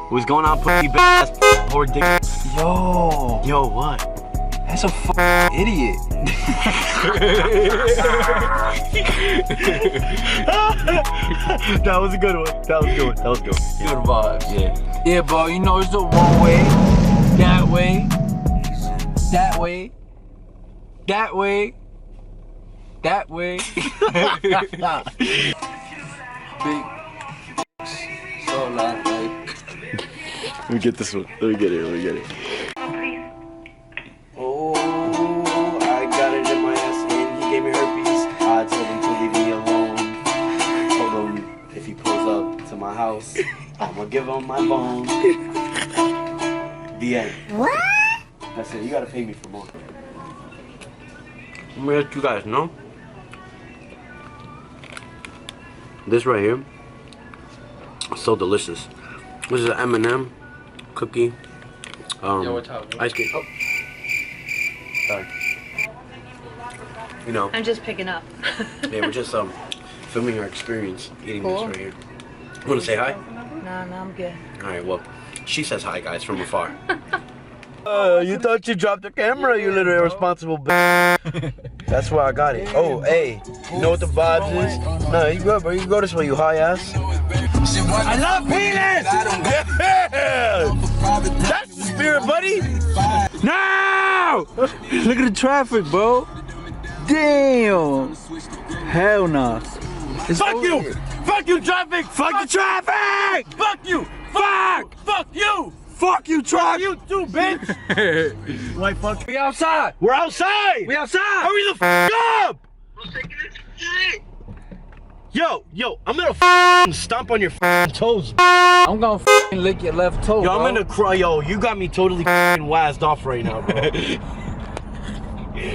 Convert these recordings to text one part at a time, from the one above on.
What's going on, pussy ass poor dick? Yo, what? That's a f***ing idiot. That was a good one. That was good. That was good. Good vibes. Yeah. Yeah, bro. You know it's the one way, that way, that way, that way, that way. Big. So loud, like. Let me get this one. Let me get it. Let me get it. Oh, I got it in my ass and he gave me herpes. I told him to leave me alone. Told him if he pulls up to my house, I'ma give him my bone. The end. What? That's it. You gotta pay me for more. Let me let you guys know. This right here, so delicious. This is an M&M cookie, ice cream. Oh. Sorry. You know. I'm just picking up. Yeah, we're just filming our experience eating this right here. You wanna say hi? No, I'm good. All right. Well, she says hi, guys, from afar. You thought you dropped the camera, you little irresponsible bitch. That's why I got it. Oh, hey, you know what the vibes is? No, you good, bro. You go this way, you high ass. I love penis! Yeah! That's the spirit, buddy! No! Look at the traffic, bro. Damn. Hell no. Fuck you! Fuck you, traffic! Fuck the traffic! Fuck you! Fuck! Fuck you! Fuck you, traffic. You too, bitch! White fuck. We outside. We're outside! We outside. Hurry the f up! Yo, I'm gonna f stomp on your f toes. I'm gonna f***ing lick your left toe, Yo, bro. I'm gonna cry. Yo, you got me totally f***ing wazzed off right now, bro.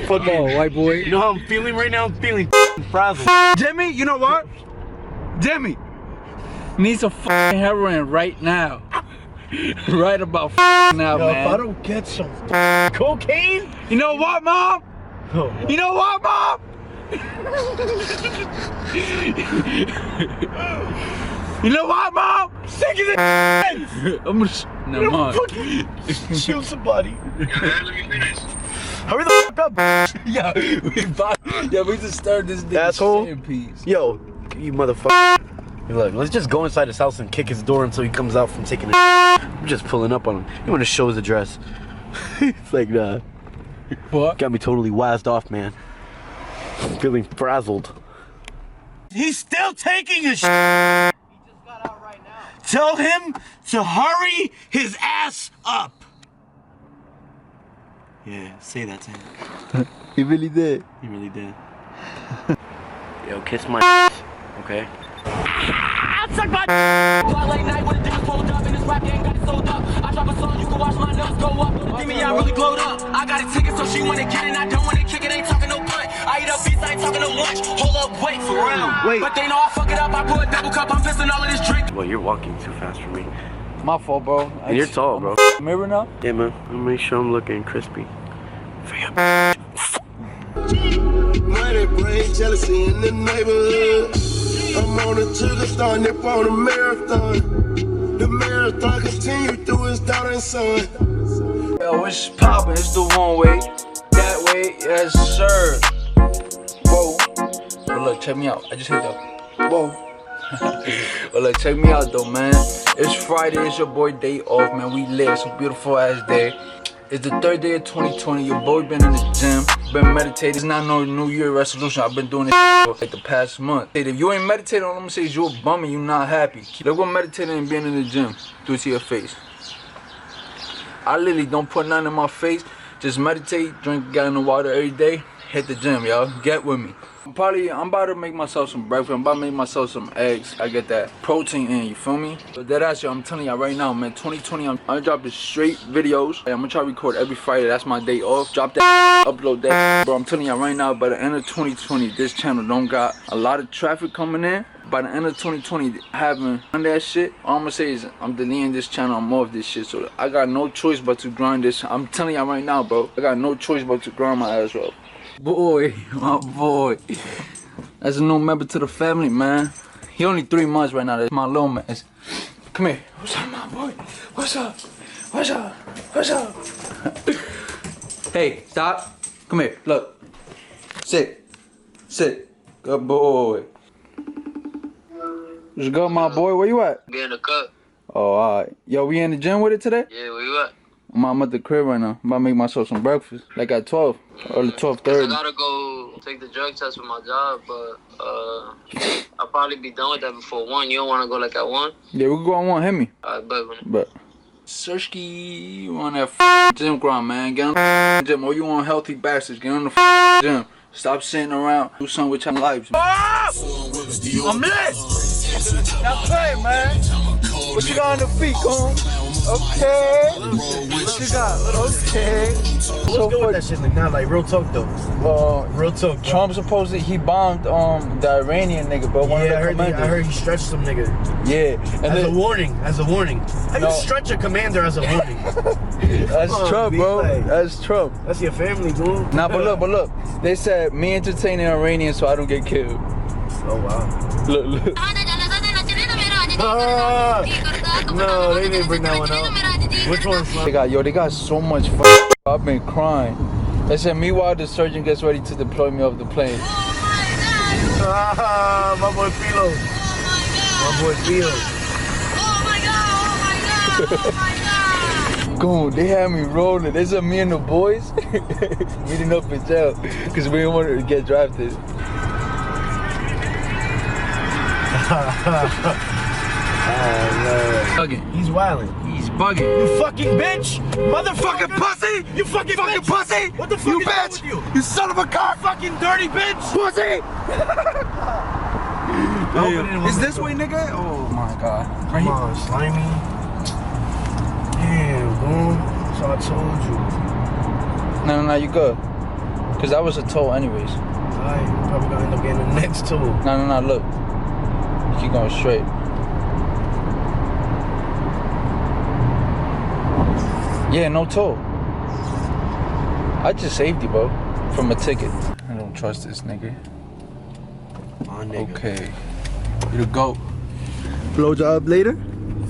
Fuck Oh, white boy. You know how I'm feeling right now? I'm feeling f***ing frazzled. Demi, you know what? Demi needs some f***ing heroin right now. Right about now, Yo, man. if I don't get some cocaine, you know what, Mom? oh. You know what, Mom? You know what, Mom? Sick of this. I'm gonna never mind. Shoot somebody. Hurry the fuck up. Yeah, we just started this nigga Asshole. in peace. Yo, you motherfucker. Look, let's just go inside his house and kick his door until he comes out from taking a I'm just pulling up on him. You want to show his address. It's like, nah. What? Got me totally wazzed off, man. I'm feeling frazzled. He's still taking a shit. He just got out right now. Tell him to hurry his ass up. Yeah, say that to him. He really did. He really did. Yo, kiss my ass, okay? Suck my late night when the dudes pulled up and this rap game got it sold up. I drop a song, you can watch my nose go up. Give me, I really glowed up. I got a ticket, so she wanna get it. I don't wanna kick it, ain't talking no butt. I eat up beats, I ain't talking no lunch. Hold up, wait for real. Wait. But they know I fuck it up. I pour a double cup, I'm pissing all of this drink. Well, you're walking too fast for me. My fault, bro. And you're tall, bro. Mirror now? Yeah, man. Let me make sure I'm looking crispy. For your Money, brain, jealousy in the neighborhood. I'm on a trigger, starting up on a marathon. The marathon continue through its daughter and son. Yo, it's poppin', it's the one way, that way, yes sir. Whoa. But look, check me out. I just hit that. Whoa. But look, check me out though, man. It's Friday, it's your boy day off, man. We lit, it's a beautiful ass day. It's the third day of 2020. Your boy been in the gym, been meditating. It's not no New Year resolution. I've been doing this for like the past month. If you ain't meditating, all I'm gonna say is you a bum and you not happy. Look what meditating and being in the gym do to your face. I literally don't put nothing in my face. Just meditate, drink a gallon of water every day, hit the gym, y'all. Get with me. I'm about to make myself some breakfast. I'm about to make myself some eggs. I get that protein in, you feel me? But that ass, I'm telling y'all right now, man, 2020, I'm gonna drop the straight videos. I'm gonna try to record every Friday. That's my day off. Drop that, upload that. Bro, I'm telling y'all right now, by the end of 2020, this channel don't got a lot of traffic coming in, by the end of 2020, having done that shit, all I'm gonna say is I'm deleting this channel. I'm off this shit. So I got no choice but to grind this. I'm telling y'all right now, bro. I got no choice but to grind my ass up. Boy, my boy. That's a new member to the family, man. He only 3 months right now. That's my little man. Come here. What's up, my boy? What's up? What's up? What's up? Hey, stop. Come here. Look. Sit. Sit. Good boy. What's good, my boy? Where you at? Be in the cut. Oh, alright. Yo, we in the gym with it today? Yeah, where you at? I'm at the crib right now. I'm about to make myself some breakfast. Like at 12. Early 12:30. I gotta go take the drug test for my job, but I'll probably be done with that before 1. You don't wanna go like at 1? Yeah, we can go on 1. Hit me. Alright, But Searchkey, you on that gym grind, man. Get on the gym. Or you want healthy bastards. Get on the gym. Stop sitting around. Do something with your lives. I'm lit! Now play, man. What you got on the feet, Cone? Okay. What you got? Okay. What's good with that shit like now? Like real talk though. Real talk. Trump supposedly he bombed the Iranian nigga, but one of the commanders. I heard he stretched some nigga. Yeah. And As a warning. How you stretch a commander as a warning? That's Trump, bro. Like, that's Trump. That's your family, dude. Nah, but look. They said me entertaining Iranians so I don't get killed. Oh wow. Look. No, they didn't bring that one out. Which one? They got so much I've been crying. They said meanwhile the surgeon gets ready to deploy me off the plane. Ah, my boy Philo. My boy Philo. Goon, they had me rolling. They said me and the boys meeting up in jail because we didn't want to get drafted. Bugging. He's wildin'. He's bugging. You fucking bitch! Motherfucking pussy! You fucking pussy! What the fuck You is wrong bitch! with you? You son of a cock! Fucking dirty bitch! Pussy! Damn. Is this way, nigga? Oh my god. Come on, slimy. Damn, boom. So I told you. No, you good. Cause that was a toll anyways. Alright, probably gonna end up getting the next toll. No, look. Keep going straight. Yeah, no toll. I just saved you, bro, from a ticket. I don't trust this nigga. My nigga. Okay. You the GOAT. Blowjob later?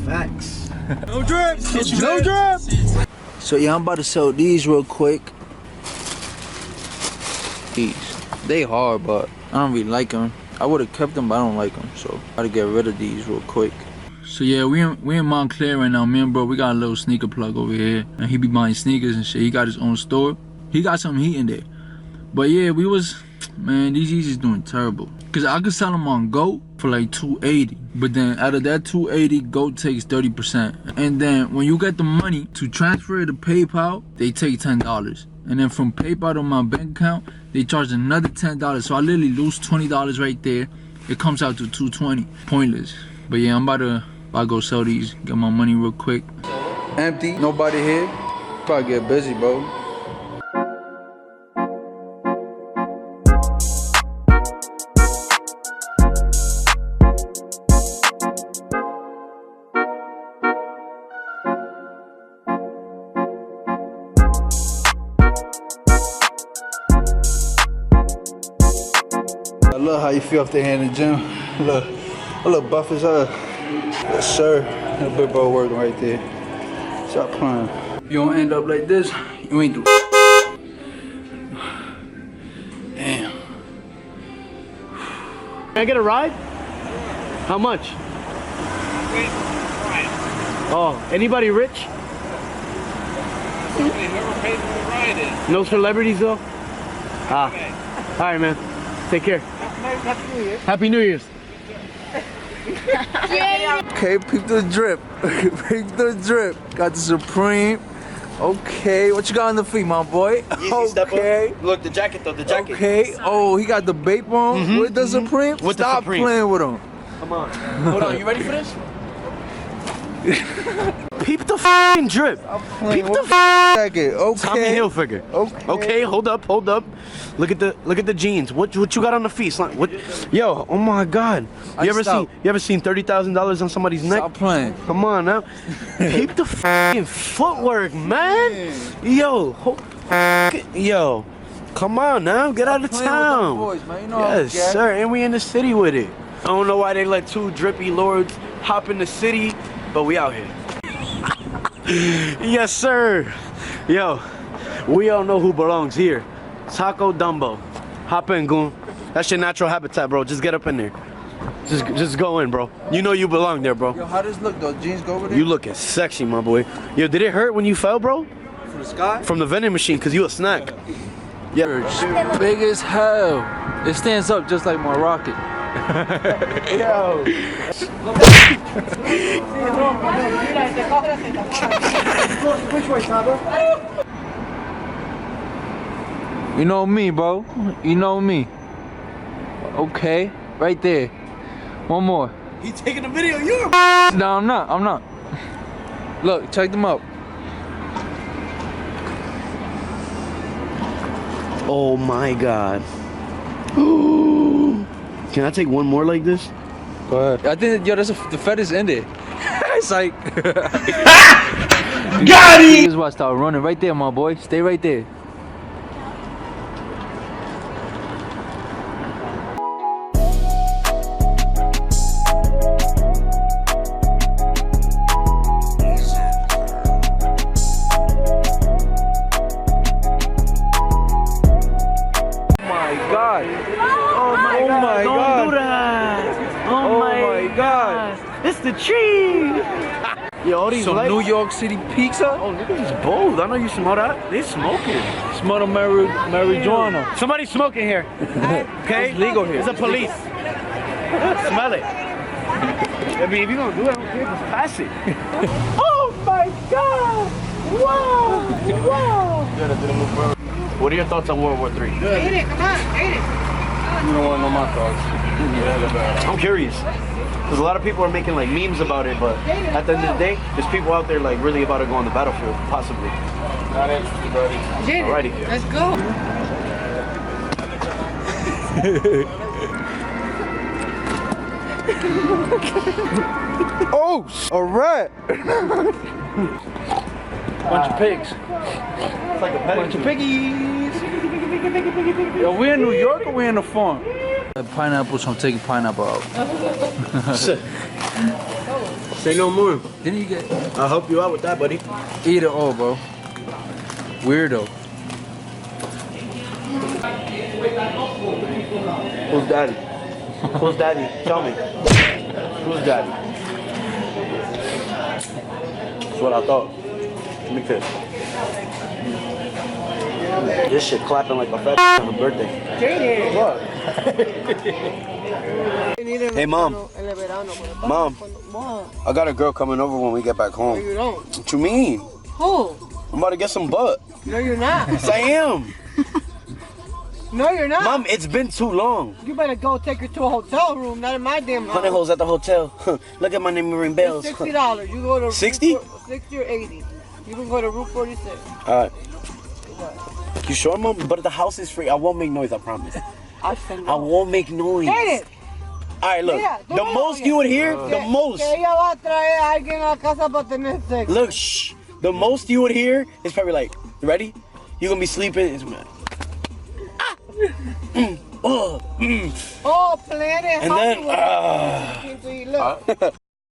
Facts. No drip! No drip! So yeah, I'm about to sell these real quick. These. They hard, but I don't really like them. I would have kept them, but I don't like them. So I gotta get rid of these real quick. So yeah, we in Montclair right now. Me and bro, we got a little sneaker plug over here. And he be buying sneakers and shit. He got his own store. He got some heat in there. But yeah, man, these Yeezys doing terrible. Cause I could sell them on GOAT for like $280. But then out of that $280, GOAT takes 30%. And then when you get the money to transfer it to PayPal, they take $10. And then from PayPal to my bank account, they charge another $10. So I literally lose $20 right there. It comes out to $220. Pointless. But yeah, I'm about to go sell these, get my money real quick. Empty, nobody here. Probably get busy, bro. I love how you feel after here in the gym. Look buff as hell. Yes, sir. That big bro working right there. Stop playing. You don't end up like this, you ain't do. Damn. Can I get a ride? How much? Oh, anybody rich? Whoever paid for the ride is. No celebrities though? Ah. Alright, man. Take care. Happy New Year. Happy New Year's. Okay, peep the drip. Peep the drip. Got the Supreme. Okay, what you got on the feet, my boy? Okay. Look, the jacket though, the jacket. Okay. Oh, he got the vape on with the Supreme? With the Stop Supreme. playing with him. Come on. Hold on, you ready for this? Peep the f***ing drip. Peep the jacket. Okay. Tommy Hilfiger. Okay, hold up. Look at the jeans. What you got on the feet? What? Yo, oh my God. You ever seen $30,000 on somebody's neck? Stop playing. Come on now. Peep the f***ing footwork, man. Yo, yo. Come on now, get out of town. Boys, man. You know Yes, sir, and we in the city with it. I don't know why they let two drippy lords hop in the city, but we out here. Yes, sir. Yo, we all know who belongs here. Taco Dumbo. Hop in, goon. That's your natural habitat, bro. Just get up in there. Just go in, bro. You know you belong there, bro. Yo, how does look though? Jeans go over there? You looking sexy, my boy. Yo, did it hurt when you fell, bro? From the sky? From the vending machine, cause you a snack. Yeah. Big as hell. It stands up just like my rocket. Yo. You know me, bro. You know me. Okay, right there. One more. He taking a video. You're No, I'm not. Look, check them out. Oh my God. Can I take one more like this? Go ahead. I think, yo, the fetish ended. It's like. Got him! This is why I start running right there, my boy. Stay right there. It's the tree! Yo, all these Some lights. New York City pizza? Oh, look at these bowls. I know you smell that. They smoking. Smell the marijuana. Somebody's smoking here. Okay? It's legal here. It's a police. Smell it. I mean, if you're gonna do it, I don't care. Just pass it. Oh my God! Wow! Wow! What are your thoughts on World War III? Eat it, come on, eat it. You don't want to know my thoughts. I'm curious. Because a lot of people are making like memes about it, but at the end of the day, there's people out there like really about to go on the battlefield, possibly. Not interested, buddy. Alrighty. Let's go. Oh, a rat. Bunch of pigs. It's like a Bunch of piggies. Yo, we in New York or we in the farm? Pineapple, so I'm taking pineapple out. Say no more. Didn't you get? I'll help you out with that, buddy. Eat it all, bro. Weirdo. Who's daddy? Who's daddy? Tell me. Who's daddy? That's what I thought. Let me finish. This shit clapping like a fat on a birthday. What? Hey, Mom. Mom. I got a girl coming over when we get back home. No, you don't. What you mean? Who? I'm about to get some butt. No, you're not. Yes, I am. No, you're not. Mom, it's been too long. You better go take her to a hotel room, not in my damn house. Honey holes at the hotel. Look at my name ring bells. It's $60. You go to 60? 60 or 80. You can go to Route 46. Alright. You sure, Mom? But the house is free. I won't make noise, I promise. I'll send I won't make noise. Get it. Alright, look. Yeah, The most you would hear, the most. Que ella va a traer a alguien a casa para tener sexo. Look, shh. The most you would hear is probably like, you ready? You're gonna be sleeping. It's gonna be like, Oh, planet and then, Hollywood. Look.